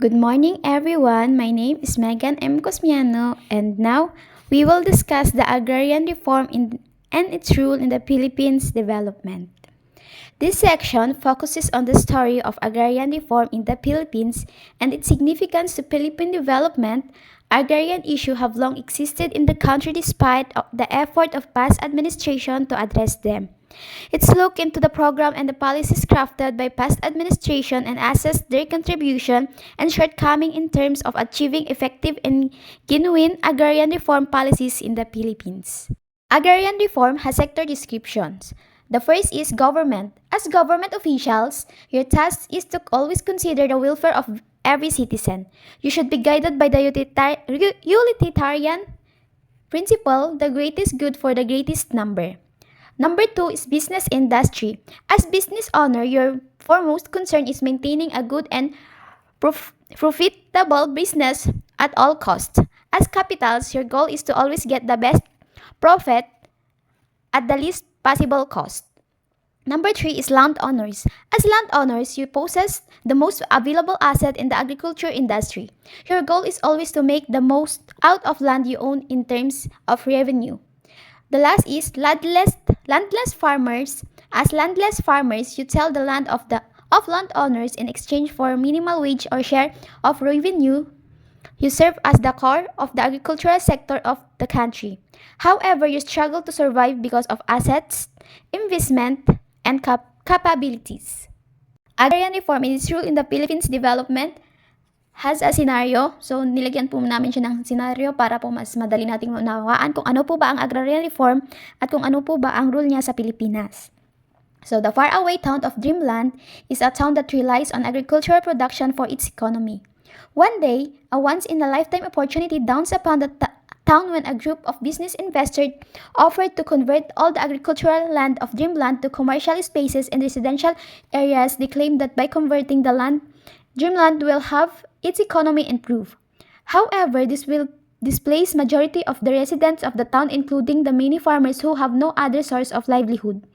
Good morning, everyone. My name is Megan M. Cosmiano, and now we will discuss the agrarian reform and its role in the Philippines' development. This section focuses on the story of agrarian reform in the Philippines and its significance to Philippine development. Agrarian issues have long existed in the country despite the effort of past administration to address them. It's look into the program and the policies crafted by past administration and assess their contribution and shortcoming in terms of achieving effective and genuine agrarian reform policies in the Philippines. Agrarian reform has sector descriptions. The first is government. As government officials, your task is to always consider the welfare of every citizen. You should be guided by the utilitarian principle, the greatest good for the greatest number. Number two is business industry. As business owner, your foremost concern is maintaining a good and profitable business at all costs. As capitals, your goal is to always get the best profit at the least possible cost. Number three is landowners. As landowners, you possess the most available asset in the agriculture industry. Your goal is always to make the most out of land you own in terms of revenue. The last is landless farmers. As landless farmers, you sell the land of landowners in exchange for minimal wage or share of revenue. You serve as the core of the agricultural sector of the country. However, you struggle to survive because of assets, investment, and capabilities. Agrarian reform in its role in the Philippines development has a scenario. So, nilagyan po namin siya ng scenario para po mas madali nating maunawaan kung ano po ba ang agrarian reform at kung ano po ba ang role niya sa Pilipinas. So, the faraway town of Dreamland is a town that relies on agricultural production for its economy. One day, a once-in-a-lifetime opportunity dawns upon the town when a group of business investors offered to convert all the agricultural land of Dreamland to commercial spaces and residential areas. They claimed that by converting the land, Dreamland will have its economy improve. However, this will displace majority of the residents of the town, including the many farmers who have no other source of livelihood.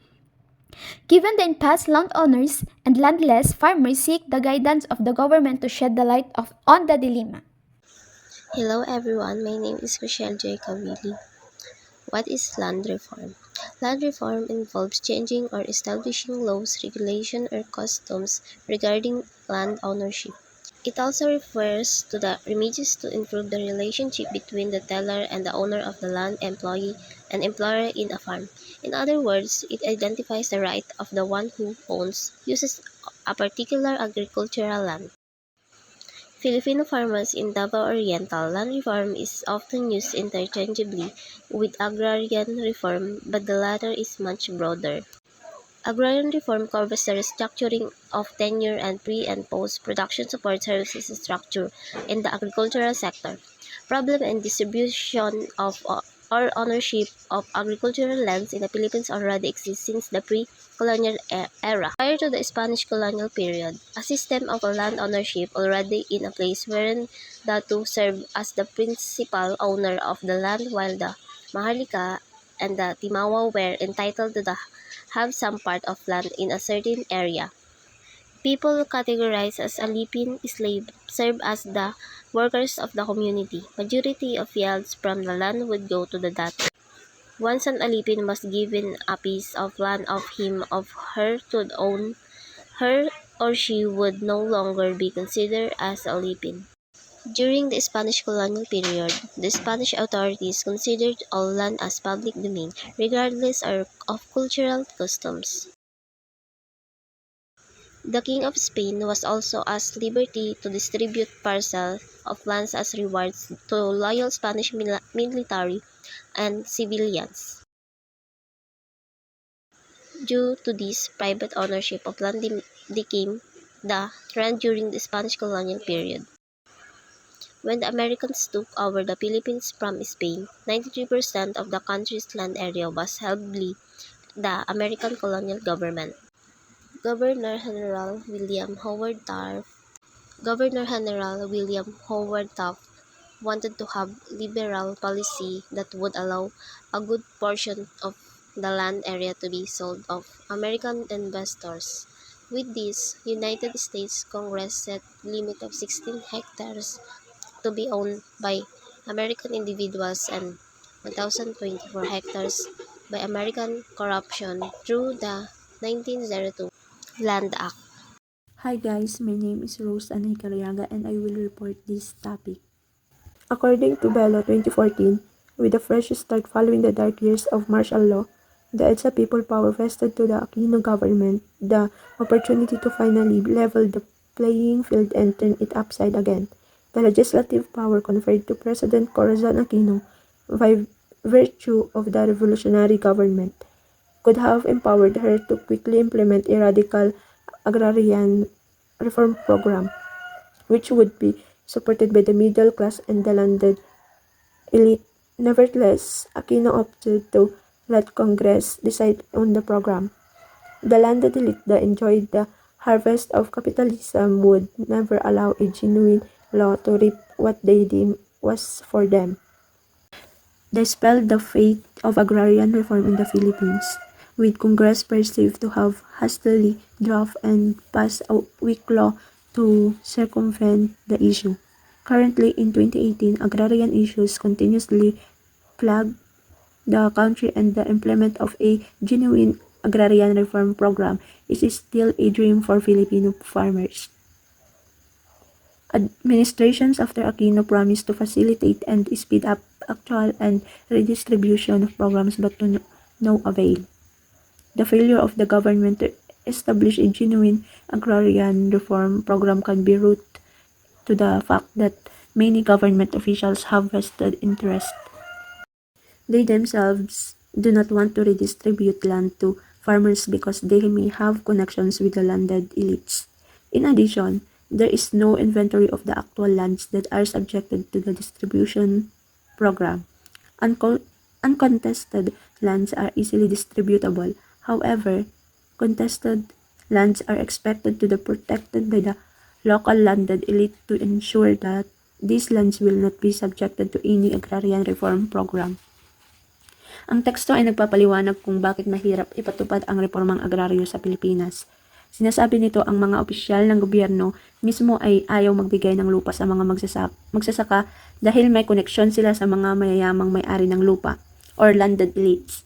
Given the impasse, landowners and landless farmers seek the guidance of the government to shed the light on the dilemma. Hello everyone, my name is Rochelle J. Cavili. What is land reform? Land reform involves changing or establishing laws, regulations, or customs regarding land ownership. It also refers to the remedies to improve the relationship between the teller and the owner of the land, employee, and employer in a farm. In other words, it identifies the right of the one who uses a particular agricultural land. Filipino farmers in Davao Oriental, land reform is often used interchangeably with agrarian reform, but the latter is much broader. Agrarian reform covers the restructuring of tenure and pre- and post-production support services structure in the agricultural sector. Problem and distribution of or ownership of agricultural lands in the Philippines already exists since the pre-colonial era. Prior to the Spanish colonial period, a system of land ownership already in a place wherein the two served as the principal owner of the land while the Maharlika and the Timawa were entitled to have some part of land in a certain area. People categorized as alipin slave serve as the workers of the community. Majority of yields from the land would go to the dati. Once an alipin was given a piece of land of him of her to own, her or she would no longer be considered as alipin. During the Spanish colonial period, the Spanish authorities considered all land as public domain, regardless of cultural customs. The King of Spain was also at liberty to distribute parcels of lands as rewards to loyal Spanish military and civilians. Due to this, private ownership of land became the trend during the Spanish colonial period. When the Americans took over the Philippines from Spain, 93% of the country's land area was held by the American colonial government. Governor-General William Howard Taft wanted to have liberal policy that would allow a good portion of the land area to be sold off American investors. With this, United States Congress set limit of 16 hectares to be owned by American individuals and 1,024 hectares by American corporation through the 1902 Land Act. Hi guys, my name is Rose Anay and I will report this topic. According to Bello 2014, with a fresh start following the dark years of martial law, the EDSA people power vested to the Aquino government the opportunity to finally level the playing field and turn it upside again. The legislative power conferred to President Corazon Aquino by virtue of the revolutionary government could have empowered her to quickly implement a radical agrarian reform program, which would be supported by the middle class and the landed elite. Nevertheless, Aquino opted to let Congress decide on the program. The landed elite that enjoyed the harvest of capitalism would never allow a genuine law to reap what they deemed was for them. They spelled the fate of agrarian reform in the Philippines, with Congress perceived to have hastily drafted and passed a weak law to circumvent the issue. Currently, in 2018, agrarian issues continuously plague the country and the implement of a genuine agrarian reform program is still a dream for Filipino farmers. Administrations after Aquino promised to facilitate and speed up actual and redistribution of programs but to no avail. The failure of the government to establish a genuine agrarian reform program can be root to the fact that many government officials have vested interest. They themselves do not want to redistribute land to farmers because they may have connections with the landed elites. In addition, there is no inventory of the actual lands that are subjected to the distribution program. Uncontested lands are easily distributable. However, contested lands are expected to be protected by the local landed elite to ensure that these lands will not be subjected to any agrarian reform program. Ang teksto ay nagpapaliwanag kung bakit mahirap ipatupad ang reformang agraryo sa Pilipinas. Sinasabi nito ang mga opisyal ng gobyerno mismo ay ayaw magbigay ng lupa sa mga magsasaka dahil may koneksyon sila sa mga mayayamang may-ari ng lupa or landed elites.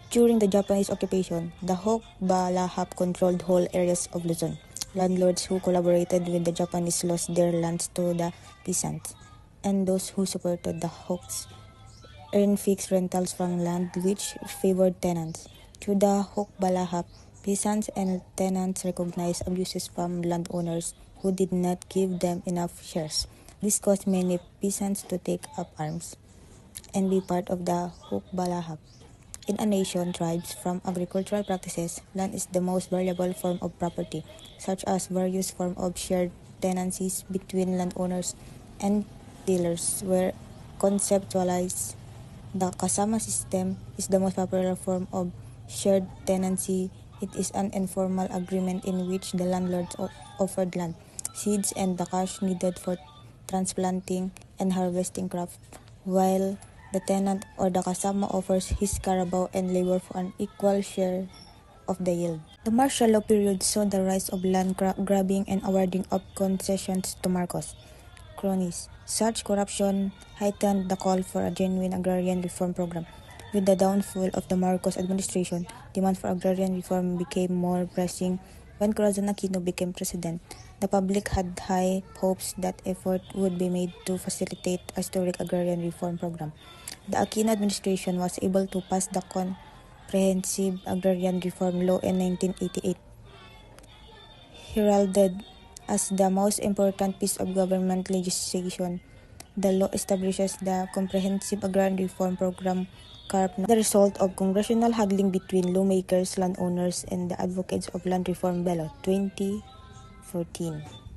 During the Japanese occupation, the Hukbalahap controlled whole areas of Luzon. Landlords who collaborated with the Japanese lost their lands to the peasants, and those who supported the Huks earned fixed rentals from land which favored tenants. To the Hukbalahap, peasants and tenants recognized abuses from landowners who did not give them enough shares. This caused many peasants to take up arms and be part of the Hukbalahap. In a nation tribes from agricultural practices, land is the most valuable form of property, such as various forms of shared tenancies between landowners and dealers were conceptualized. The kasama system is the most popular form of shared tenancy. It is an informal agreement in which the landlords offered land, seeds, and the cash needed for transplanting and harvesting crops, while the tenant or the kasama offers his carabao and labor for an equal share of the yield. The martial law period saw the rise of land grabbing and awarding of concessions to Marcos cronies. Such corruption heightened the call for a genuine agrarian reform program. With the downfall of the Marcos administration, demand for agrarian reform became more pressing. When Corazon Aquino became president, the public had high hopes that effort would be made to facilitate a historic agrarian reform program. The Aquino administration was able to pass the Comprehensive Agrarian Reform Law in 1988. Heralded as the most important piece of government legislation, the law establishes the Comprehensive Agrarian Reform Program (CARP), the result of congressional haggling between lawmakers, landowners, and the advocates of land reform. Bello 2014.